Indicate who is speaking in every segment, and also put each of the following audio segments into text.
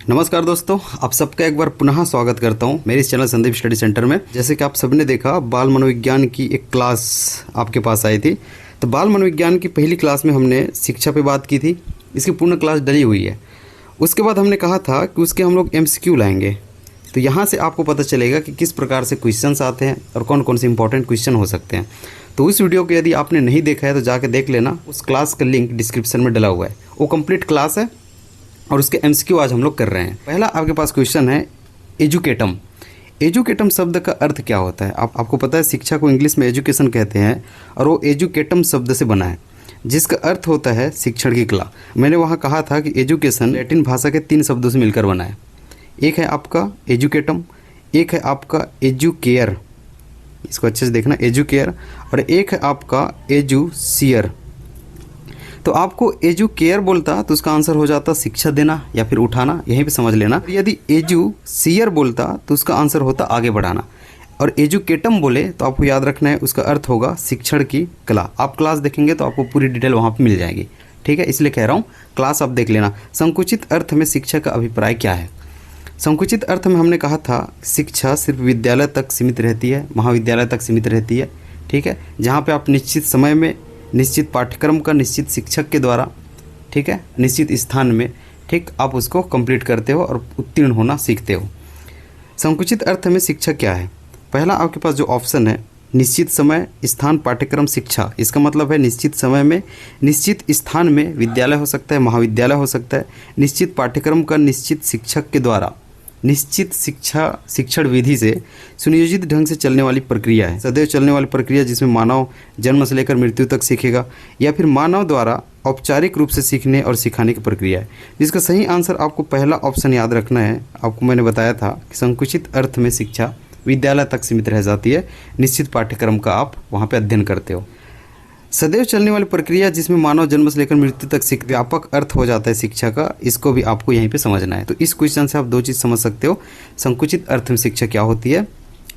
Speaker 1: नमस्कार दोस्तों, आप सबका एक बार पुनः स्वागत करता हूं मेरे इस चैनल संदीप स्टडी सेंटर में। जैसे कि आप सबने देखा, बाल मनोविज्ञान की एक क्लास आपके पास आई थी। तो बाल मनोविज्ञान की पहली क्लास में हमने शिक्षा पे बात की थी। इसकी पूर्ण क्लास डली हुई है। उसके बाद हमने कहा था कि उसके हम लोग MCQ लाएंगे। तो यहाँ से आपको पता चलेगा कि किस प्रकार से क्वेश्चंस आते हैं और कौन कौन से इंपॉर्टेंट क्वेश्चन हो सकते हैं। तो उस वीडियो को यदि आपने नहीं देखा है तो जाके देख लेना। उस क्लास का लिंक डिस्क्रिप्शन में डला हुआ है। वो कंप्लीट क्लास है और उसके MCQ आज हम लोग कर रहे हैं। पहला आपके पास क्वेश्चन है एजुकेटम। एजुकेटम शब्द का अर्थ क्या होता है? आपको पता है शिक्षा को इंग्लिश में एजुकेशन कहते हैं और वो एजुकेटम शब्द से बना है जिसका अर्थ होता है शिक्षण की कला। मैंने वहाँ कहा था कि एजुकेशन लैटिन भाषा के 3 शब्दों से मिलकर बना है। एक है आपका एजुकेटम, एक है आपका एजुकेयर, इसको अच्छे से देखना, एजुकेयर, और एक है आपका एजुसियर। तो आपको एजुकेयर बोलता तो उसका आंसर हो जाता शिक्षा देना या फिर उठाना, यहीं पे समझ लेना। यदि एजुसियर बोलता तो उसका आंसर होता आगे बढ़ाना। और एजुकेटम बोले तो आपको याद रखना है उसका अर्थ होगा शिक्षण की कला। आप क्लास देखेंगे तो आपको पूरी डिटेल वहाँ पे मिल जाएगी, ठीक है? इसलिए कह रहा हूँ क्लास आप देख लेना। संकुचित अर्थ में शिक्षा का अभिप्राय क्या है? संकुचित अर्थ में हमने कहा था शिक्षा सिर्फ विद्यालय तक सीमित रहती है, महाविद्यालय तक सीमित रहती है, ठीक है? जहाँ पे आप निश्चित समय में, निश्चित पाठ्यक्रम का, निश्चित शिक्षक के द्वारा, ठीक है, निश्चित स्थान में, ठीक, आप उसको कंप्लीट करते हो और उत्तीर्ण होना सीखते हो। संकुचित अर्थ में शिक्षा क्या है? पहला आपके पास जो ऑप्शन है निश्चित समय, स्थान, पाठ्यक्रम, शिक्षा। इसका मतलब है निश्चित समय में, निश्चित स्थान में, विद्यालय हो सकता है, महाविद्यालय हो सकता है, निश्चित पाठ्यक्रम का, निश्चित शिक्षक के द्वारा, निश्चित शिक्षण विधि से सुनियोजित ढंग से चलने वाली प्रक्रिया है। सदैव चलने वाली प्रक्रिया जिसमें मानव जन्म से लेकर मृत्यु तक सीखेगा, या फिर मानव द्वारा औपचारिक रूप से सीखने और सिखाने की प्रक्रिया है। जिसका सही आंसर आपको पहला ऑप्शन याद रखना है। आपको मैंने बताया था कि संकुचित अर्थ में शिक्षा विद्यालय तक सीमित रह जाती है, निश्चित पाठ्यक्रम का आप वहाँ पर अध्ययन करते हो। सदैव चलने वाली प्रक्रिया जिसमें मानव जन्म से लेकर मृत्यु तक सीख, व्यापक अर्थ हो जाता है शिक्षा का। इसको भी आपको यहीं पे समझना है। तो इस क्वेश्चन से आप 2 चीज़ समझ सकते हो, संकुचित अर्थ में शिक्षा क्या होती है,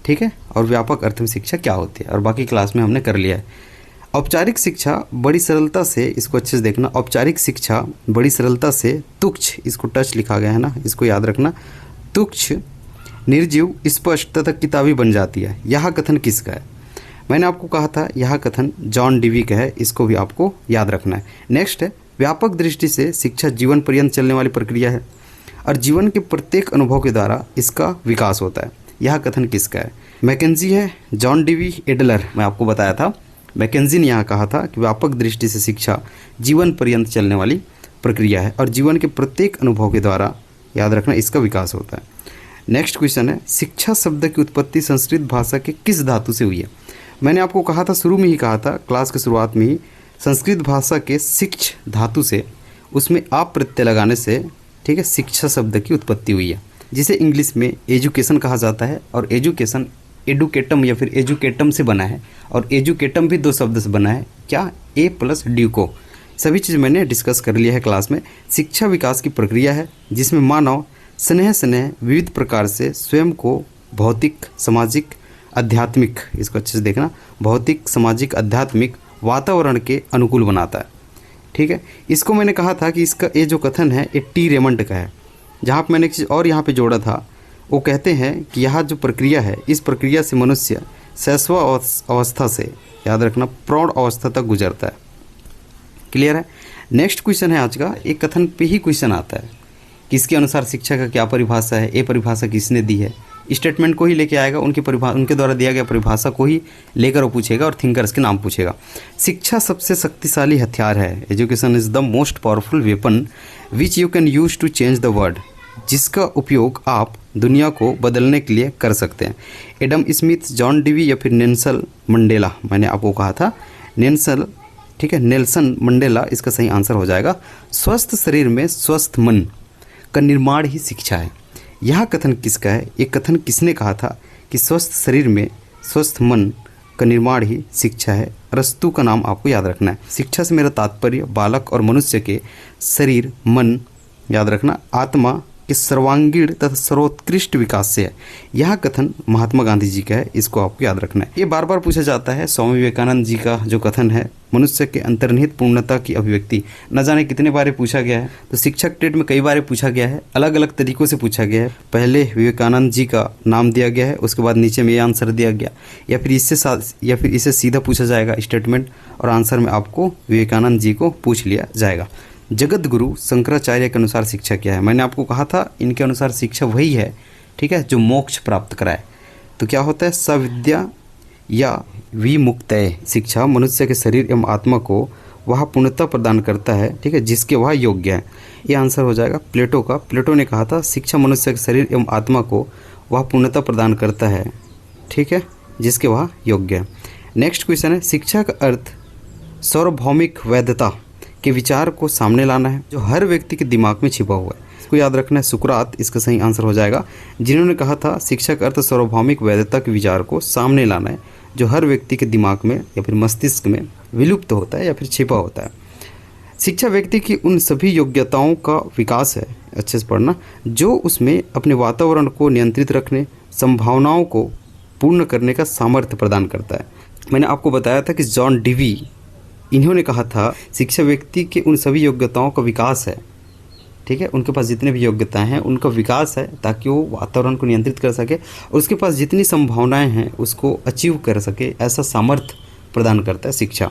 Speaker 1: ठीक है, और व्यापक अर्थ में शिक्षा क्या होती है। और बाकी क्लास में हमने कर लिया है। औपचारिक शिक्षा बड़ी सरलता से, इसको अच्छे से देखना, औपचारिक शिक्षा बड़ी सरलता से तुच्छ, इसको टच लिखा गया है ना, इसको याद रखना, तुच्छ, निर्जीव, स्पष्ट तथा किताबी बन जाती है। यह कथन किसका है? मैंने आपको कहा था यह कथन जॉन डीवी का है। इसको भी आपको याद रखना है। नेक्स्ट है व्यापक दृष्टि से शिक्षा जीवन पर्यंत चलने वाली प्रक्रिया है और जीवन के प्रत्येक अनुभव के द्वारा इसका विकास होता है। यह कथन किसका है? मैकेंजी है, जॉन डीवी, एडलर। मैं आपको बताया था मैकेंजी ने यहाँ कहा था कि व्यापक दृष्टि से शिक्षा जीवन पर्यंत चलने वाली प्रक्रिया है और जीवन के प्रत्येक अनुभव के द्वारा, याद रखना, इसका विकास होता है। नेक्स्ट क्वेश्चन है शिक्षा शब्द की उत्पत्ति संस्कृत भाषा के किस धातु से हुई है? मैंने आपको कहा था, शुरू में ही कहा था, क्लास की शुरुआत में ही, संस्कृत भाषा के शिक्ष धातु से, उसमें आप प्रत्यय लगाने से, ठीक है, शिक्षा शब्द की उत्पत्ति हुई है, जिसे इंग्लिश में एजुकेशन कहा जाता है। और एजुकेशन एडुकेटम या फिर एजुकेटम से बना है और एजुकेटम भी 2 शब्द से बना है। क्या? A + ड्यूको। सभी चीज़ मैंने डिस्कस कर लिया है क्लास में। शिक्षा विकास की प्रक्रिया है जिसमें मानव स्नेह विविध प्रकार से स्वयं को भौतिक, सामाजिक, आध्यात्मिक, इसको अच्छे से देखना, भौतिक, सामाजिक, आध्यात्मिक वातावरण के अनुकूल बनाता है, ठीक है। इसको मैंने कहा था कि इसका ये जो कथन है ये टी रेमंड का है। जहाँ पर मैंने एक चीज़ और यहाँ पे जोड़ा था, वो कहते हैं कि यह जो प्रक्रिया है, इस प्रक्रिया से मनुष्य शैशव अवस्था से, याद रखना, प्रौढ़ अवस्था तक गुजरता है। क्लियर है? नेक्स्ट क्वेश्चन है आज का, एक कथन पे ही क्वेश्चन आता है कि इसके अनुसार शिक्षा का क्या परिभाषा है, ये परिभाषा किसने दी है। स्टेटमेंट को ही लेके आएगा, उनके द्वारा दिया गया परिभाषा को ही लेकर वो पूछेगा और थिंकर्स के नाम पूछेगा। शिक्षा सबसे शक्तिशाली हथियार है। Education is the most powerful weapon which you can use to change the world. जिसका उपयोग आप दुनिया को बदलने के लिए कर सकते हैं। एडम स्मिथ, जॉन डीवी या फिर नेल्सन मंडेला। मैंने आपको कहा था नेल्सन, ठीक है, नेल्सन मंडेला इसका सही आंसर हो जाएगा। स्वस्थ शरीर में स्वस्थ मन का निर्माण ही शिक्षा है। यह कथन किसका है? ये कथन किसने कहा था कि स्वस्थ शरीर में स्वस्थ मन का निर्माण ही शिक्षा है? अरस्तु का नाम आपको याद रखना है। शिक्षा से मेरा तात्पर्य बालक और मनुष्य के शरीर, मन, याद रखना, आत्मा के सर्वांगीण तथा सर्वोत्कृष्ट विकास से है। यह कथन महात्मा गांधी जी का है, इसको आपको याद रखना है। ये बार बार पूछा जाता है। स्वामी विवेकानंद जी का जो कथन है, मनुष्य के अंतर्निहित पूर्णता की अभिव्यक्ति, न जाने कितने बार पूछा गया है। तो शिक्षक टेट में कई बार पूछा गया है, अलग अलग तरीकों से पूछा गया है। पहले विवेकानंद जी का नाम दिया गया है, उसके बाद नीचे में ये आंसर दिया गया, या फिर इससे सीधा पूछा जाएगा स्टेटमेंट, और आंसर में आपको विवेकानंद जी को पूछ लिया जाएगा। जगत गुरु शंकराचार्य के अनुसार शिक्षा क्या है? मैंने आपको कहा था इनके अनुसार शिक्षा वही है, ठीक है, जो मोक्ष प्राप्त कराए। तो क्या होता है? सविद्या या विमुक्तय शिक्षा मनुष्य के शरीर एवं आत्मा को वह पूर्णता प्रदान करता है, ठीक है, जिसके वह योग्य है। ये आंसर हो जाएगा प्लेटो का। प्लेटो ने कहा था शिक्षा मनुष्य के शरीर एवं आत्मा को वह पूर्णता प्रदान करता है, ठीक है, जिसके वह योग्य है। नेक्स्ट क्वेश्चन है, शिक्षा का अर्थ सार्वभौमिक वैधता के विचार को सामने लाना है, जो हर व्यक्ति के दिमाग में छिपा हुआ है। इसको याद रखना है। सुकरात इसका सही आंसर हो जाएगा, जिन्होंने कहा था शिक्षा का अर्थ सार्वभौमिक वैधता के विचार को सामने लाना है, जो हर व्यक्ति के दिमाग में या फिर मस्तिष्क में विलुप्त होता है या फिर छिपा होता है। शिक्षा व्यक्ति की उन सभी योग्यताओं का विकास है, अच्छे से पढ़ना, जो उसमें अपने वातावरण को नियंत्रित रखने, संभावनाओं को पूर्ण करने का सामर्थ्य प्रदान करता है। मैंने आपको बताया था कि जॉन डीवी, इन्होंने कहा था शिक्षा व्यक्ति के उन सभी योग्यताओं का विकास है, ठीक है, उनके पास जितने भी योग्यताएं हैं उनका विकास है, ताकि वो वातावरण को नियंत्रित कर सके और उसके पास जितनी संभावनाएं हैं उसको अचीव कर सके, ऐसा सामर्थ्य प्रदान करता है शिक्षा।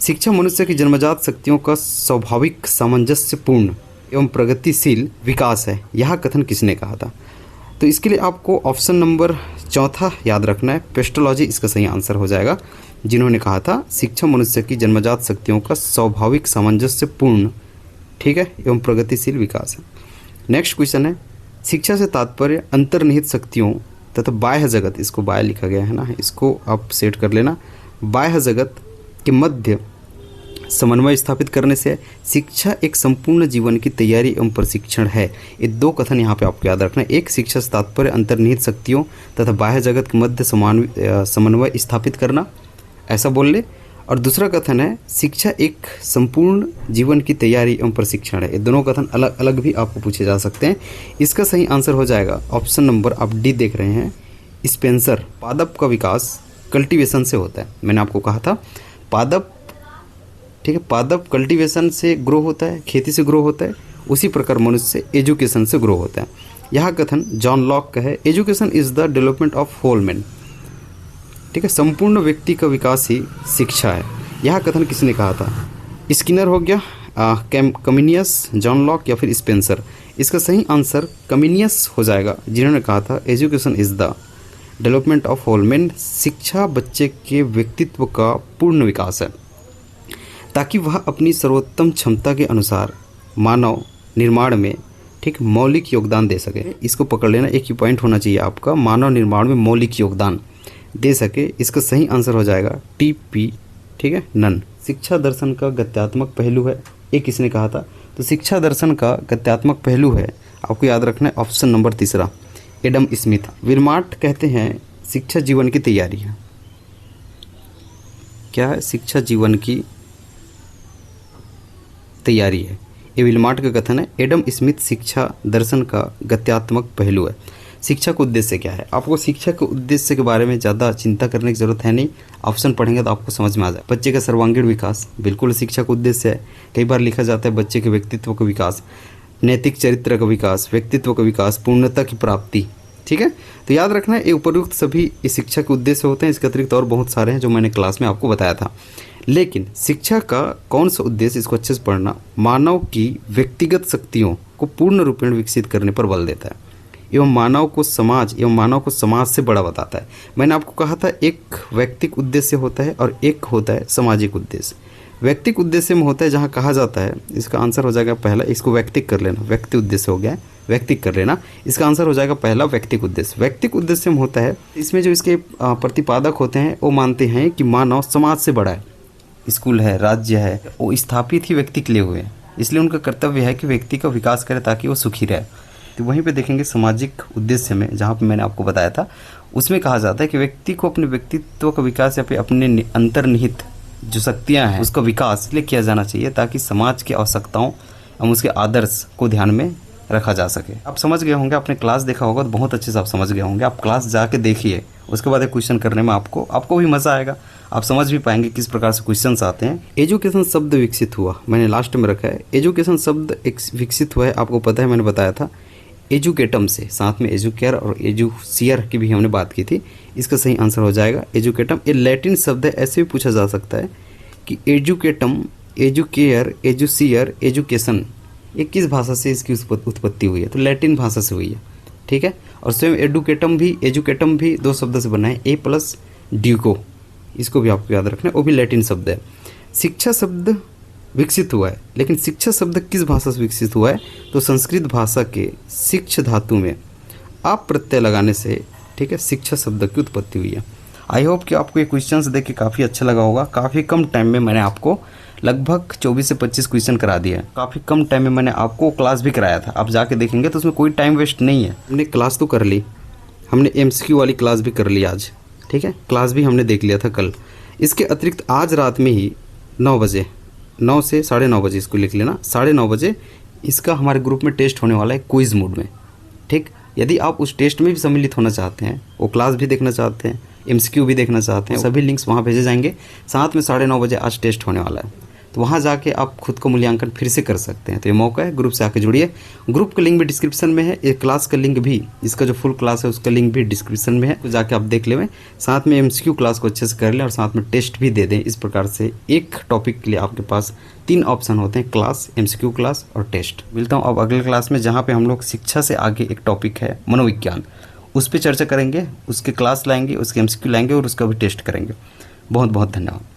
Speaker 1: शिक्षा मनुष्य की जन्मजात शक्तियों का स्वाभाविक सामंजस्यपूर्ण एवं प्रगतिशील विकास है। यह कथन किसने कहा था? तो इसके लिए आपको ऑप्शन नंबर 4 याद रखना है, पेस्टोलॉजी इसका सही आंसर हो जाएगा, जिन्होंने कहा था शिक्षा मनुष्य की जन्मजात शक्तियों का स्वाभाविक सामंजस्यपूर्ण, ठीक है, एवं प्रगतिशील विकास है। नेक्स्ट क्वेश्चन है, शिक्षा से तात्पर्य अंतर्निहित शक्तियों तथा बाह्य जगत, इसको बाह्य लिखा गया है ना, इसको आप सेट कर लेना, बाह्य जगत के मध्य समन्वय स्थापित करने से शिक्षा एक संपूर्ण जीवन की तैयारी एवं प्रशिक्षण है। ये 2 कथन यहाँ पे आपको याद रखना है। एक, शिक्षा से तात्पर्य अंतर्निहित शक्तियों तथा बाह्य जगत के मध्य समन्वय स्थापित करना, ऐसा बोल ले। और दूसरा कथन है शिक्षा एक संपूर्ण जीवन की तैयारी एवं प्रशिक्षण है। ये दोनों कथन अलग अलग भी आपको पूछे जा सकते हैं। इसका सही आंसर हो जाएगा ऑप्शन नंबर, आप डी देख रहे हैं, स्पेंसर। पादप का विकास कल्टीवेशन से होता है। मैंने आपको कहा था पादप, ठीक है, पादप कल्टीवेशन से ग्रो होता है, खेती से ग्रो होता है, उसी प्रकार मनुष्य एजुकेशन से ग्रो होता है। यह कथन जॉन लॉक का है, education is the development of whole man, ठीक है, संपूर्ण व्यक्ति का विकास ही शिक्षा है। यह कथन किसने कहा था? स्किनर हो गया, कमिनियस, जॉन लॉक या फिर स्पेंसर। इसका सही आंसर कमिनियस हो जाएगा, जिन्होंने कहा था education is the development of whole man, शिक्षा बच्चे के व्यक्तित्व का पूर्ण विकास है, ताकि वह अपनी सर्वोत्तम क्षमता के अनुसार मानव निर्माण में, ठीक, मौलिक योगदान दे सके। इसको पकड़ लेना, एक ही पॉइंट होना चाहिए आपका, मानव निर्माण में मौलिक योगदान दे सके। इसका सही आंसर हो जाएगा टीपी, ठीक है, नन। शिक्षा दर्शन का गत्यात्मक पहलू है, ये किसने कहा था? तो शिक्षा दर्शन का गत्यात्मक पहलू है, आपको याद रखना है ऑप्शन नंबर 3, एडम स्मिथ। विल्मार्ट कहते हैं शिक्षा जीवन की तैयारी है। क्या है? शिक्षा जीवन की तैयारी है, ये विल्मार्ट का कथन है। एडम स्मिथ शिक्षा दर्शन का गत्यात्मक पहलू है। शिक्षा का उद्देश्य क्या है? आपको शिक्षा के उद्देश्य के बारे में ज़्यादा चिंता करने की ज़रूरत है नहीं, ऑप्शन पढ़ेंगे तो आपको समझ में आ जाए। बच्चे का सर्वांगीण विकास बिल्कुल शिक्षा का उद्देश्य है। कई बार लिखा जाता है बच्चे के व्यक्तित्व का विकास, नैतिक चरित्र का विकास, व्यक्तित्व का विकास, पूर्णता की प्राप्ति, ठीक है। तो याद रखना है ये उपयुक्त सभी इस शिक्षा के उद्देश्य होते हैं। इसके अतिरिक्त और बहुत सारे हैं जो मैंने क्लास में आपको बताया था। लेकिन शिक्षा का कौन सा उद्देश्य, इसको अच्छे से पढ़ना, मानव की व्यक्तिगत शक्तियों को पूर्ण रूपेण विकसित करने पर बल देता है एवं मानव को समाज से बड़ा बताता है। मैंने आपको कहा था एक व्यक्तिक उद्देश्य होता है और एक होता है सामाजिक उद्देश्य। व्यक्तिक उद्देश्य में होता है जहाँ कहा जाता है, इसका आंसर हो जाएगा पहला, इसको व्यक्तिक कर लेना, व्यक्ति उद्देश्य हो गया, व्यक्तिक कर लेना, इसका आंसर हो जाएगा पहला व्यक्तिक उद्देश्य। व्यक्तिक उद्देश्य में होता है, इसमें जो इसके प्रतिपादक होते हैं वो मानते हैं कि मानव समाज से बड़ा है, स्कूल है, राज्य है, वो स्थापित ही व्यक्ति के लिए हुए हैं, इसलिए उनका कर्तव्य है कि व्यक्ति का विकास करे ताकि वो सुखी रहे। तो वहीं पे देखेंगे सामाजिक उद्देश्य में, जहाँ पे मैंने आपको बताया था, उसमें कहा जाता है कि व्यक्ति को अपने व्यक्तित्व का विकास या फिर अपने अंतर्निहित जो शक्तियाँ हैं उसका विकास इसलिए किया जाना चाहिए ताकि समाज की आवश्यकताओं एवं उसके आदर्श को ध्यान में रखा जा सके। आप समझ गए होंगे, आपने क्लास देखा होगा तो बहुत अच्छे से आप समझ गए होंगे। आप क्लास जाके देखिए, उसके बाद एक क्वेश्चन करने में आपको भी मज़ा आएगा, आप समझ भी पाएंगे किस प्रकार से क्वेश्चंस आते हैं। एजुकेशन शब्द विकसित हुआ, मैंने लास्ट में रखा है। एजुकेशन शब्द विकसित हुआ है, आपको पता है, मैंने बताया था एजुकेटम से, साथ में एजुकेयर और एजुसियर की भी हमने बात की थी। इसका सही आंसर हो जाएगा एजुकेटम। ये लैटिन शब्द है, ऐसे भी पूछा जा सकता है कि एजुकेटम, एजुकेयर, एजुसियर, एजुकेशन, ये किस भाषा से इसकी उत्पत्ति हुई है, तो लैटिन भाषा से हुई है, ठीक है। और स्वयं एजुकेटम भी दो शब्द से बना है, ए प्लस ड्यूको, इसको भी आपको याद रखना है, वो भी लैटिन शब्द है। शिक्षा शब्द विकसित हुआ है, लेकिन शिक्षा शब्द किस भाषा से विकसित हुआ है, तो संस्कृत भाषा के शिक्ष धातु में आप प्रत्यय लगाने से, ठीक है, शिक्षा शब्द की उत्पत्ति हुई है। आई होप कि आपको ये क्वेश्चंस देख के काफ़ी अच्छा लगा होगा। काफ़ी कम टाइम में मैंने आपको लगभग 24 से 25 क्वेश्चन करा दिया है। काफ़ी कम टाइम में मैंने आपको क्लास भी कराया था, आप जाके देखेंगे तो उसमें कोई टाइम वेस्ट नहीं है। हमने क्लास तो कर ली, हमने MCQ वाली क्लास भी कर ली आज, ठीक है, क्लास भी हमने देख लिया था कल। इसके अतिरिक्त आज रात में ही 9 बजे, 9 से 9:30 बजे, इसको लिख लेना, 9:30 बजे इसका हमारे ग्रुप में टेस्ट होने वाला है क्विज़ मोड में, ठीक। यदि आप उस टेस्ट में भी सम्मिलित होना चाहते हैं, वो क्लास भी देखना चाहते हैं, MCQ भी देखना चाहते हैं, सभी लिंक्स वहाँ भेजे जाएंगे। साथ में 9:30 बजे आज टेस्ट होने वाला है, तो वहाँ जाके आप खुद को मूल्यांकन फिर से कर सकते हैं। तो ये मौका है, ग्रुप से आके जुड़िए। ग्रुप का लिंक भी डिस्क्रिप्शन में है, ये क्लास का लिंक भी, इसका जो फुल क्लास है उसका लिंक भी डिस्क्रिप्शन में है, तो जाके आप देख लें। साथ में MCQ क्लास को अच्छे से कर लें और साथ में टेस्ट भी दे दें। इस प्रकार से एक टॉपिक के लिए आपके पास 3 ऑप्शन होते हैं, क्लास, MCQ क्लास और टेस्ट। मिलता हूँ अब अगले क्लास में, जहाँ पे हम लोग शिक्षा से आगे एक टॉपिक है मनोविज्ञान, उस पर चर्चा करेंगे, उसके क्लास लाएंगे, उसके MCQ लाएंगे और उसका भी टेस्ट करेंगे। बहुत बहुत धन्यवाद।